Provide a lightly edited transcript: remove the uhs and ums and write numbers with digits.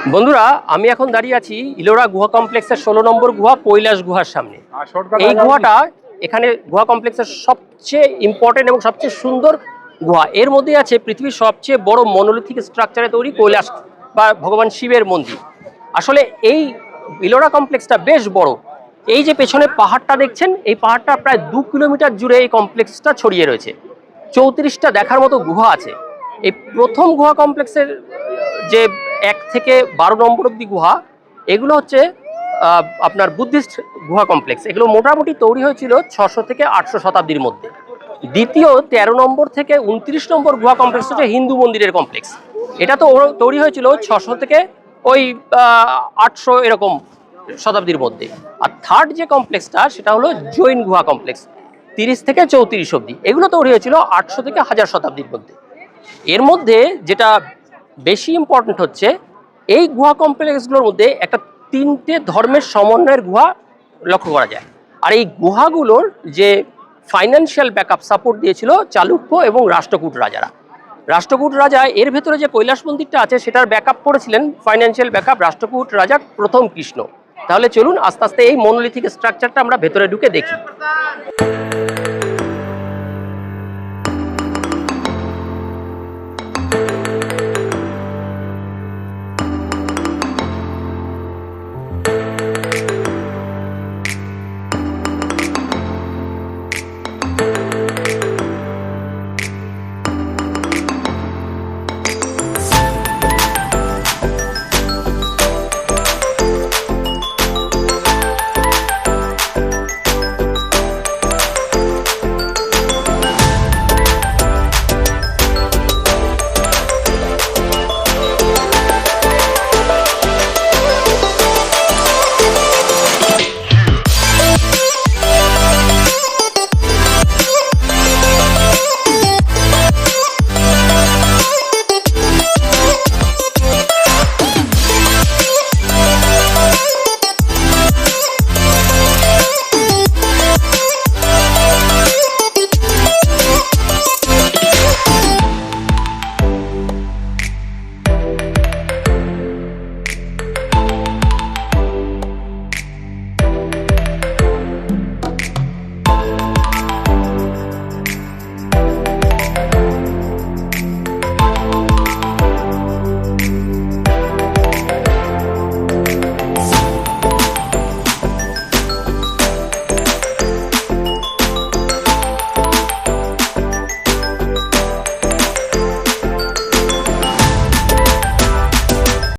বন্ধুরা, আমি এখন দাঁড়িয়ে আছি ইলোরা গুহা কমপ্লেক্সের 16 নম্বর গুহা কৈলাস গুহার সামনে। এই গুহাটা এখানে গুহা কমপ্লেক্সের সবচেয়ে ইম্পর্টেন্ট এবং সবচেয়ে সুন্দর গুহা। এর মধ্যে আছে পৃথিবীর সবচেয়ে বড় মনোলিথিক স্ট্রাকচারে তৈরি কৈলাস বা ভগবান শিবের মন্দির। আসলে এই ইলোরা কমপ্লেক্সটা বেশ বড়। এই যে পেছনে পাহাড়টা দেখছেন, এই পাহাড়টা প্রায় 2 কিলোমিটার জুড়ে এই কমপ্লেক্সটা ছড়িয়ে রয়েছে। 34টা দেখার মতো গুহা আছে। এই প্রথম গুহা কমপ্লেক্সের যে 1 থেকে 12 নম্বর অব্দি গুহা, এগুলো হচ্ছে আপনার বুদ্ধিস্ট গুহা কমপ্লেক্স। এগুলো মোটামুটি তৈরি হয়েছিল 600 থেকে 800 শতাব্দীর মধ্যে। দ্বিতীয় 13 নম্বর থেকে 29 নম্বর গুহা কমপ্লেক্স হচ্ছে হিন্দু মন্দিরের কমপ্লেক্স। এটা তো তৈরি হয়েছিল 600 থেকে ওই 800 এরকম শতাব্দীর মধ্যে। আর থার্ড যে কমপ্লেক্সটা সেটা হলো জৈন গুহা কমপ্লেক্স, 30 থেকে 34 অব্দি। এগুলো তৈরি হয়েছিল 800 থেকে 1000 শতাব্দীর মধ্যে। এর মধ্যে যেটা বেশি ইম্পর্টেন্ট হচ্ছে, এই গুহা কমপ্লেক্সগুলোর মধ্যে একটা 3টে ধর্মের সমন্বয়ের গুহা লক্ষ্য করা যায়। আর এই গুহাগুলোর যে ফাইন্যান্সিয়াল ব্যাকআপ সাপোর্ট দিয়েছিল চালুক্য এবং রাষ্ট্রকূট রাজারা। রাষ্ট্রকূট রাজা এর ভেতরে যে কৈলাস মন্দিরটা আছে সেটার ব্যাকআপ করেছিলেন, ফাইন্যান্সিয়াল ব্যাকআপ রাষ্ট্রকূট রাজা প্রথম কৃষ্ণ। তাহলে চলুন আস্তে আস্তে এই মনোলিথিক স্ট্রাকচারটা আমরা ভেতরে ঢুকে দেখি।